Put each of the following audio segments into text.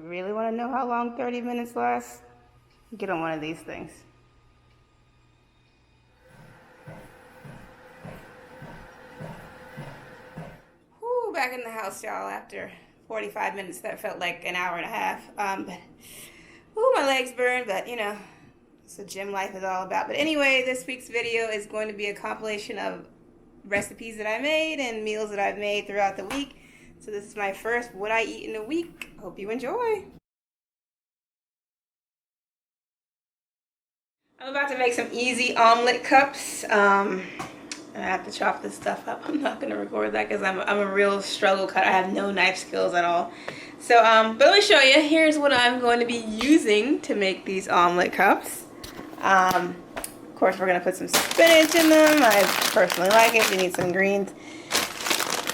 really want to know how long 30 minutes lasts, get on one of these things. Whoo, back in the house, y'all, after 45 minutes that felt like an hour and a half. Whoo, my legs burn, but you know, it's what gym life is all about. But anyway, this week's video is going to be a compilation of recipes that I made and meals that I've made throughout the week. So this is my first what I eat in a week. Hope you enjoy. I'm about to make some easy omelet cups. I have to chop this stuff up. I'm not gonna record that because I'm a real struggle cut. I have no knife skills at all. So, but let me show you. Here's what I'm going to be using to make these omelet cups. Of course, we're gonna put some spinach in them. I personally like it. You need some greens,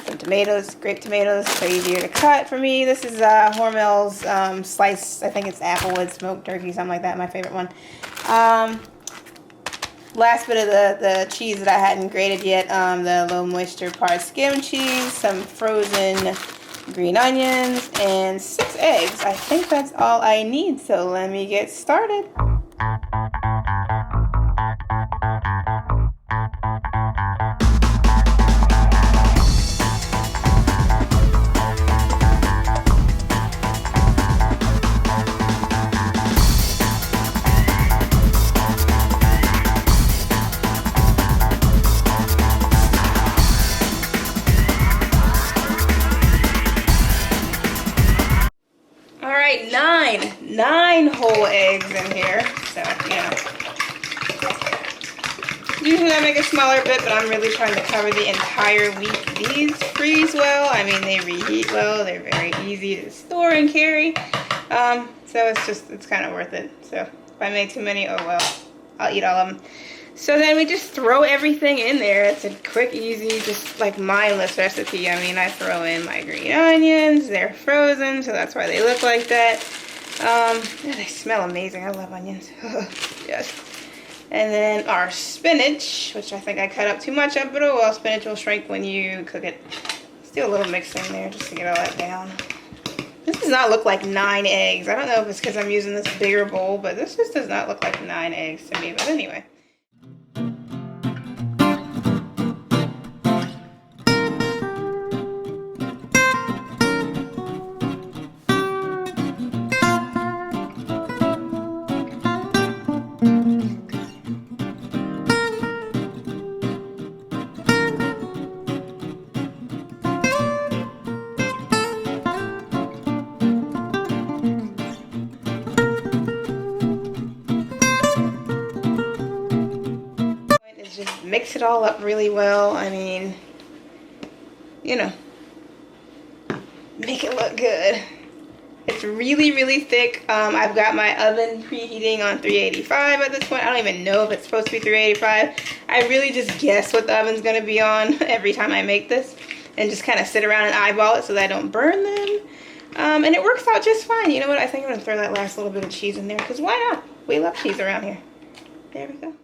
some tomatoes, grape tomatoes. They're easier to cut for me. This is Hormel's sliced. I think it's applewood smoked turkey, something like that. My favorite one. Last bit of the cheese that I hadn't grated yet, the low moisture par skim cheese, some frozen green onions, and 6 eggs. I think that's all I need, so let me get started. Nine whole eggs in here. So, you know. Usually I make a smaller bit, but I'm really trying to cover the entire week. These freeze well. I mean, they reheat well. They're very easy to store and carry. So it's kind of worth it. So if I make too many, oh well, I'll eat all of them. So then we just throw everything in there. It's a quick, easy, just like mindless recipe. I mean, I throw in my green onions. They're frozen, so that's why they look like that. Yeah, they smell amazing. I love onions. Yes. And then our spinach, which I think I cut up too much of, but oh well, spinach will shrink when you cook it. Let's do a little mix in there just to get all that down. This does not look like 9 eggs. I don't know if it's because I'm using this bigger bowl, but this just does not look like 9 eggs to me. But anyway. Just mix it all up really well. I mean, you know, make it look good. It's really, really thick. I've got my oven preheating on 385 at this point. I don't even know if it's supposed to be 385. I really just guess what the oven's going to be on every time I make this and just kind of sit around and eyeball it so that I don't burn them. And it works out just fine. You know what? I think I'm going to throw that last little bit of cheese in there because why not? We love cheese around here. There we go.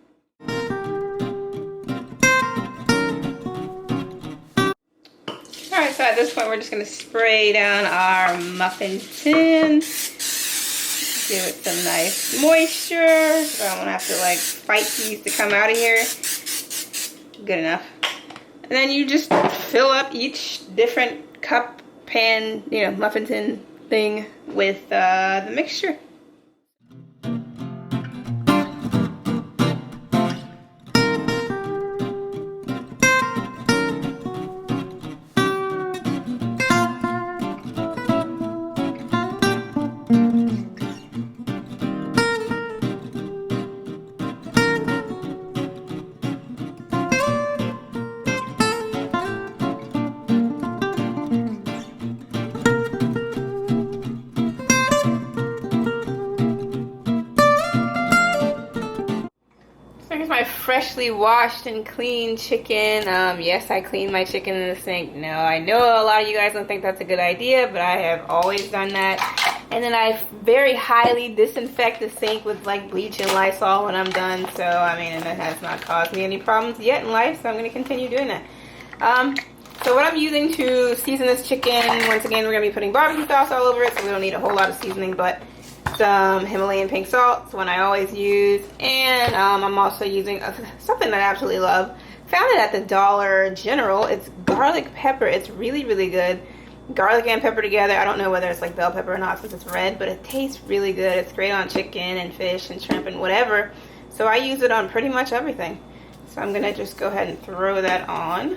Alright, so at this point we're just going to spray down our muffin tin. Give it some nice moisture. So I don't want to have to like fight these to come out of here. Good enough. And then you just fill up each different cup, pan, you know, muffin tin thing with the mixture. My freshly washed and clean chicken. Yes, I clean my chicken in the sink. No, I know a lot of you guys don't think that's a good idea, but I have always done that. And then I very highly disinfect the sink with like bleach and Lysol when I'm done. So, I mean, and it has not caused me any problems yet in life, so I'm going to continue doing that. So what I'm using to season this chicken, once again, we're going to be putting barbecue sauce all over it, so we don't need a whole lot of seasoning, but some Himalayan pink salt, it's one I always use, and I'm also using something that I absolutely love. Found it at the Dollar General. It's garlic pepper. It's really, really good. Garlic and pepper together. I don't know whether it's like bell pepper or not since it's red, but it tastes really good. It's great on chicken and fish and shrimp and whatever. So I use it on pretty much everything. So I'm going to just go ahead and throw that on.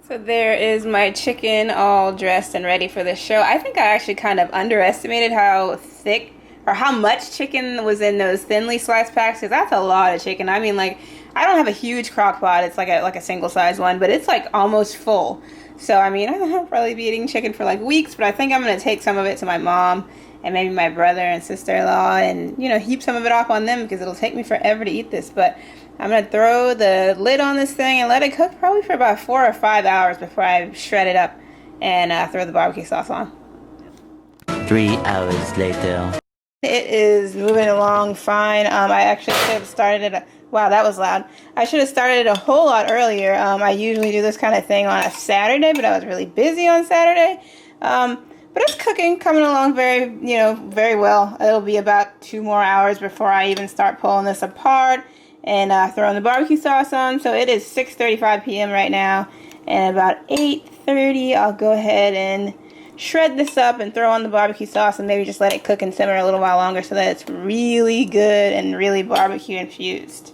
So there is my chicken all dressed and ready for the show. I think I actually kind of underestimated how thick or how much chicken was in those thinly sliced packs, because that's a lot of chicken. I mean, like, I don't have a huge crock pot. It's like a single size one, but it's like almost full. So I mean, I'll probably be eating chicken for like weeks, but I think I'm gonna take some of it to my mom and maybe my brother and sister-in-law, and, you know, heap some of it off on them because it'll take me forever to eat this. But I'm going to throw the lid on this thing and let it cook probably for about 4 or 5 hours before I shred it up and throw the barbecue sauce on. 3 hours later. It is moving along fine. I actually should have started it. Wow, that was loud. I should have started it a whole lot earlier. I usually do this kind of thing on a Saturday, but I was really busy on Saturday. But it's cooking, coming along very well. It'll be about 2 more hours before I even start pulling this apart and throwing the barbecue sauce on. So it is 6:35 p.m. right now, and about 8:30 I'll go ahead and shred this up and throw on the barbecue sauce and maybe just let it cook and simmer a little while longer so that it's really good and really barbecue infused.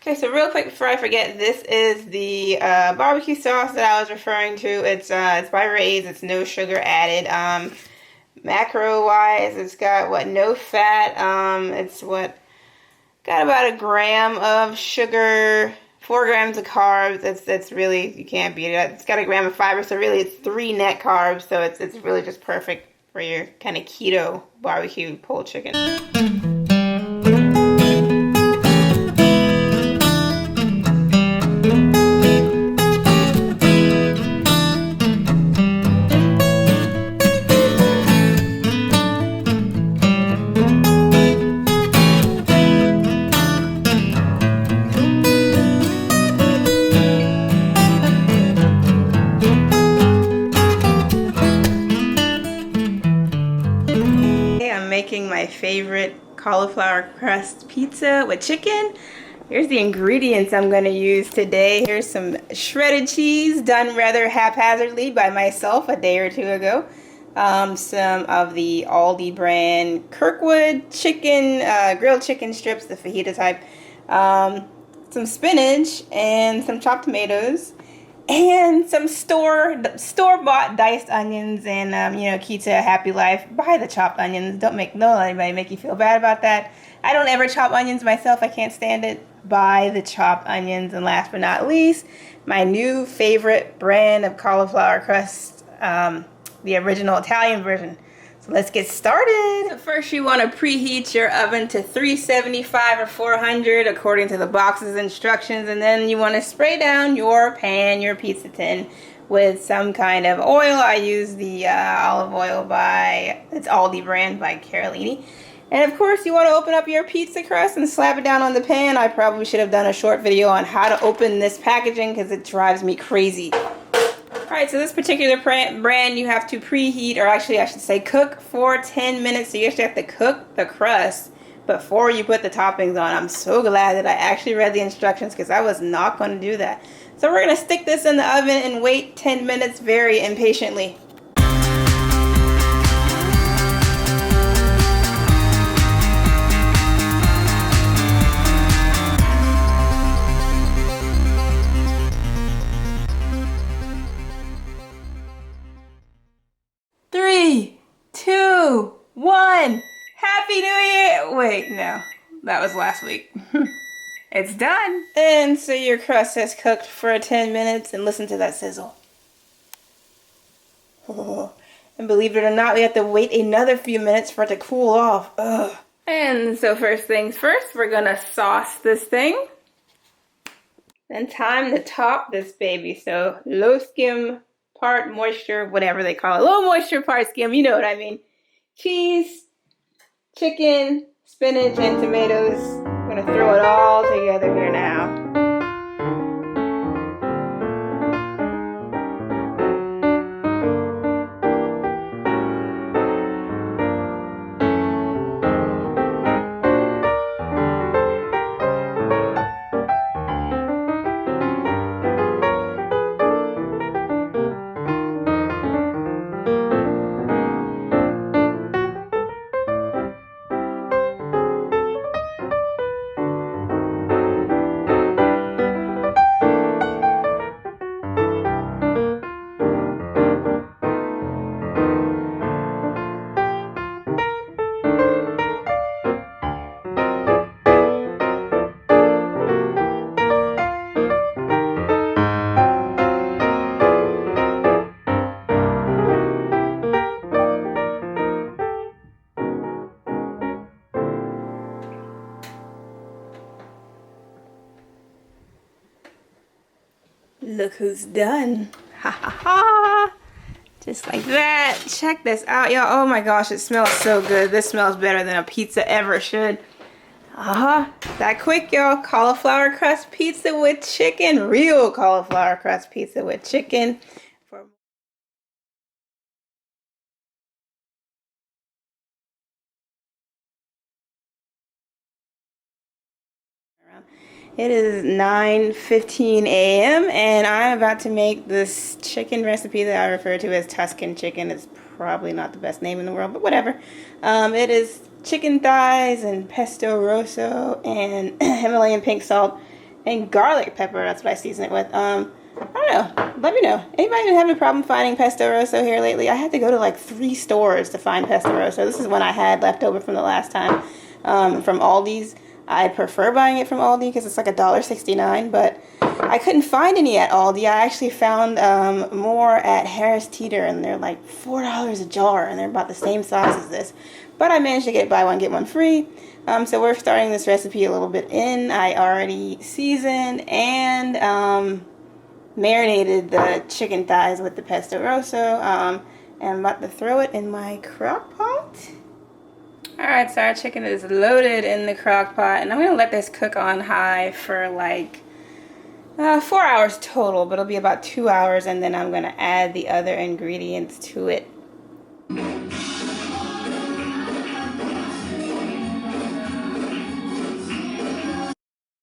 Okay, so real quick before I forget, this is the barbecue sauce that I was referring to. It's by Ray's. It's no sugar added. Macro-wise, it's got no fat. It's got about 1 gram of sugar, 4 grams of carbs. That's really, you can't beat it. It's got 1 gram of fiber, so really it's 3 net carbs. So it's really just perfect for your kind of keto barbecue pulled chicken. Making my favorite cauliflower crust pizza with chicken. Here's the ingredients I'm going to use today. Here's some shredded cheese done rather haphazardly by myself a day or 2 ago. Some of the Aldi brand Kirkwood chicken, grilled chicken strips, the fajita type. Some spinach and some chopped tomatoes. And some store-bought diced onions, and key to a happy life, buy the chopped onions. Don't let anybody make you feel bad about that. I don't ever chop onions myself. I can't stand it. Buy the chopped onions. And last but not least, my new favorite brand of cauliflower crust, the original Italian version. So let's get started. So first you want to preheat your oven to 375 or 400 according to the box's instructions, and then you want to spray down your pan, your pizza tin, with some kind of oil. I use the olive oil it's Aldi brand by Carolini. And of course you want to open up your pizza crust and slap it down on the pan. I probably should have done a short video on how to open this packaging because it drives me crazy. Alright, so this particular brand you have to preheat, or actually I should say cook for 10 minutes. So you actually have to cook the crust before you put the toppings on. I'm so glad that I actually read the instructions because I was not going to do that. So we're going to stick this in the oven and wait 10 minutes very impatiently. Three, two, one. Happy New Year! Wait, no. That was last week. It's done. And so your crust has cooked for 10 minutes, and listen to that sizzle. Oh. And believe it or not, we have to wait another few minutes for it to cool off. Ugh. And so first things first, we're gonna sauce this thing. Then time to top this baby. So low skim, part moisture, whatever they call it. Low moisture, part skim, you know what I mean. Cheese, chicken, spinach, and tomatoes. I'm gonna throw it all together here now. Look who's done. Ha ha ha. Just like that. Check this out, y'all. Oh my gosh, it smells so good. This smells better than a pizza ever should. That quick, y'all. Cauliflower crust pizza with chicken. Real cauliflower crust pizza with chicken. It is 9:15 a.m. and I'm about to make this chicken recipe that I refer to as Tuscan chicken. It's probably not the best name in the world, but whatever. It is chicken thighs and pesto rosso and Himalayan pink salt and garlic pepper. That's what I season it with. I don't know. Let me know. Anybody been having a problem finding pesto rosso here lately? I had to go to like 3 stores to find pesto rosso. This is one I had left over from the last time from Aldi's. I prefer buying it from Aldi because it's like $1.69, but I couldn't find any at Aldi. I actually found more at Harris Teeter, and they're like $4 a jar, and they're about the same size as this. But I managed to get buy one, get one free. So we're starting this recipe a little bit in. I already seasoned and marinated the chicken thighs with the pesto rosso. And I'm about to throw it in my crock pot. Alright, so our chicken is loaded in the crock pot, and I'm going to let this cook on high for like 4 hours total, but it'll be about 2 hours, and then I'm going to add the other ingredients to it.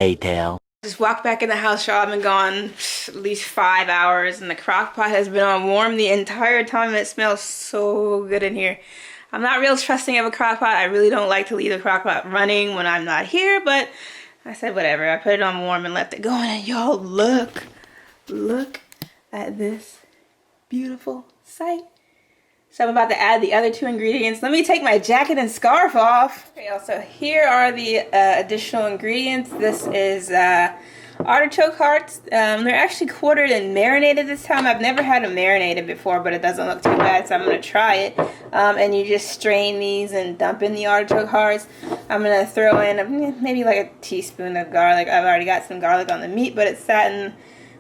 Later. Just walked back in the house, y'all. I've been gone at least 5 hours, and the crock pot has been on warm the entire time, and it smells so good in here. I'm not real trusting of a crock pot. I really don't like to leave the crock pot running when I'm not here, but I said whatever. I put it on warm and left it going, and y'all look at this beautiful sight. So I'm about to add the other 2 ingredients. Let me take my jacket and scarf off. Okay, so here are the additional ingredients. This is artichoke hearts. They're actually quartered and marinated this time. I've never had them marinated before, but it doesn't look too bad, so I'm going to try it. And you just strain these and dump in the artichoke hearts. I'm going to throw in maybe like a teaspoon of garlic. I've already got some garlic on the meat, but it's sat in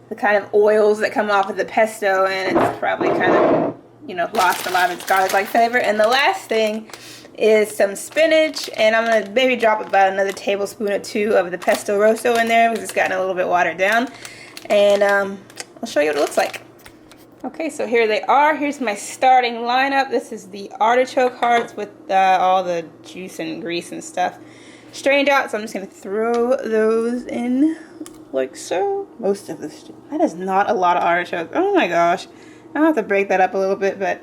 the kind of oils that come off of the pesto, and it's probably kind of, you know, lost a lot of its garlic-like flavor. And the last thing is some spinach, and I'm going to maybe drop about another tablespoon or 2 of the pesto rosso in there because it's gotten a little bit watered down. And I'll show you what it looks like. Okay, so here they are. Here's my starting lineup. This is the artichoke hearts with all the juice and grease and stuff strained out. So I'm just going to throw those in like so. Most of this. That is not a lot of artichoke. Oh my gosh. I'll have to break that up a little bit, but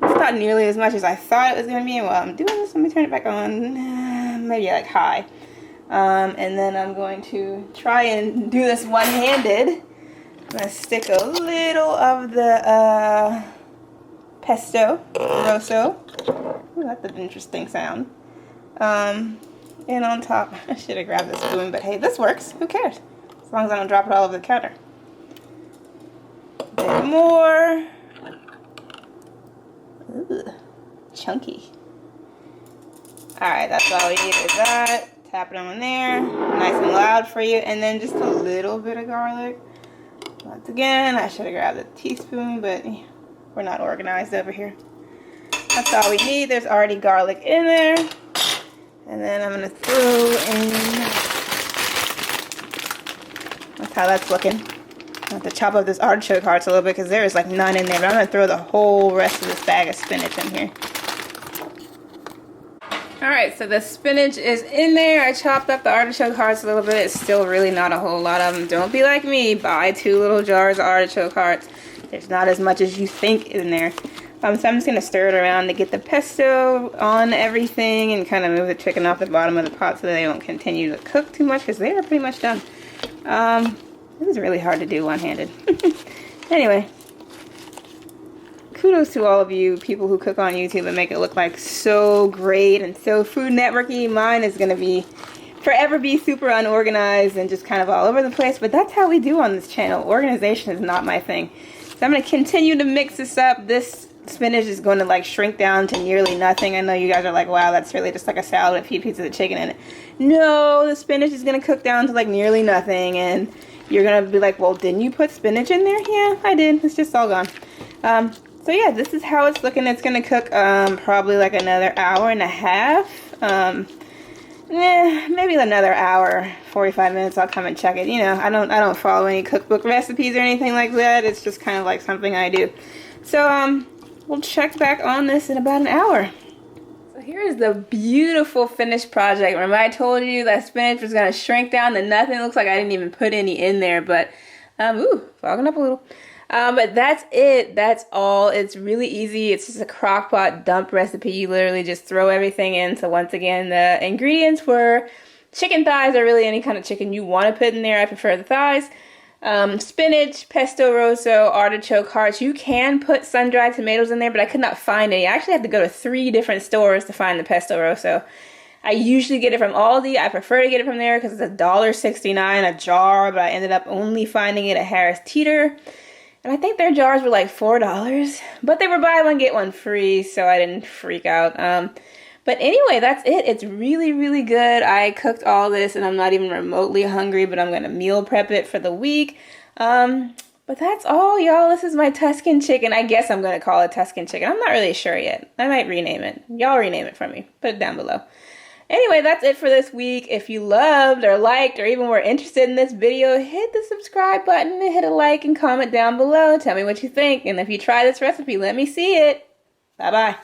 it's not nearly as much as I thought it was going to be. And while I'm doing this, let me turn it back on. Maybe like high. And then I'm going to try and do this one-handed. I'm going to stick a little of the pesto rosso. Ooh, that's an interesting sound. in on top. I should have grabbed the spoon, but hey, this works. Who cares? As long as I don't drop it all over the counter. A bit more. Ooh, chunky. Alright, that's all we need is that. Tap it on there. Nice and loud for you. And then just a little bit of garlic. Once again, I should have grabbed a teaspoon, but we're not organized over here. That's all we need. There's already garlic in there. And then I'm going to throw in... That's how that's looking. I have to chop up this artichoke hearts a little bit because there is like none in there. But I'm going to throw the whole rest of this bag of spinach in here. Alright, so the spinach is in there. I chopped up the artichoke hearts a little bit. It's still really not a whole lot of them. Don't be like me. Buy 2 little jars of artichoke hearts. There's not as much as you think in there. So I'm just going to stir it around to get the pesto on everything and kind of move the chicken off the bottom of the pot so that they won't continue to cook too much because they are pretty much done. This is really hard to do one-handed. Anyway. Kudos to all of you people who cook on YouTube and make it look like so great and so Food Networky. Mine is going to be forever be super unorganized and just kind of all over the place, but that's how we do on this channel. Organization is not my thing. So I'm going to continue to mix this up. This spinach is going to like shrink down to nearly nothing. I know you guys are like, wow, that's really just like a salad with a few pieces of chicken in it. No, the spinach is going to cook down to like nearly nothing, and you're going to be like, well, didn't you put spinach in there? Yeah, I did. It's just all gone. So yeah, this is how it's looking. It's going to cook probably like another hour and a half. Maybe another hour, 45 minutes. I'll come and check it. You know, I don't follow any cookbook recipes or anything like that. It's just kind of like something I do. So we'll check back on this in about an hour. So here is the beautiful finished project. Remember I told you that spinach was going to shrink down to nothing. It looks like I didn't even put any in there, but ooh, fogging up a little. But that's it. That's all. It's really easy. It's just a crock pot dump recipe. You literally just throw everything in. So once again, the ingredients were chicken thighs, or really any kind of chicken you want to put in there. I prefer the thighs. Spinach, pesto rosso, artichoke hearts. You can put sun-dried tomatoes in there, but I could not find any. I actually had to go to 3 different stores to find the pesto rosso. I usually get it from Aldi. I prefer to get it from there because it's $1.69 a jar, but I ended up only finding it at Harris Teeter. And I think their jars were like $4, but they were buy one, get one free, so I didn't freak out. But anyway, that's it. It's really, really good. I cooked all this, and I'm not even remotely hungry, but I'm going to meal prep it for the week. But that's all, y'all. This is my Tuscan chicken. I guess I'm going to call it Tuscan chicken. I'm not really sure yet. I might rename it. Y'all rename it for me. Put it down below. Anyway, that's it for this week. If you loved or liked or even were interested in this video, hit the subscribe button and hit a like and comment down below. Tell me what you think. And if you try this recipe, let me see it. Bye-bye.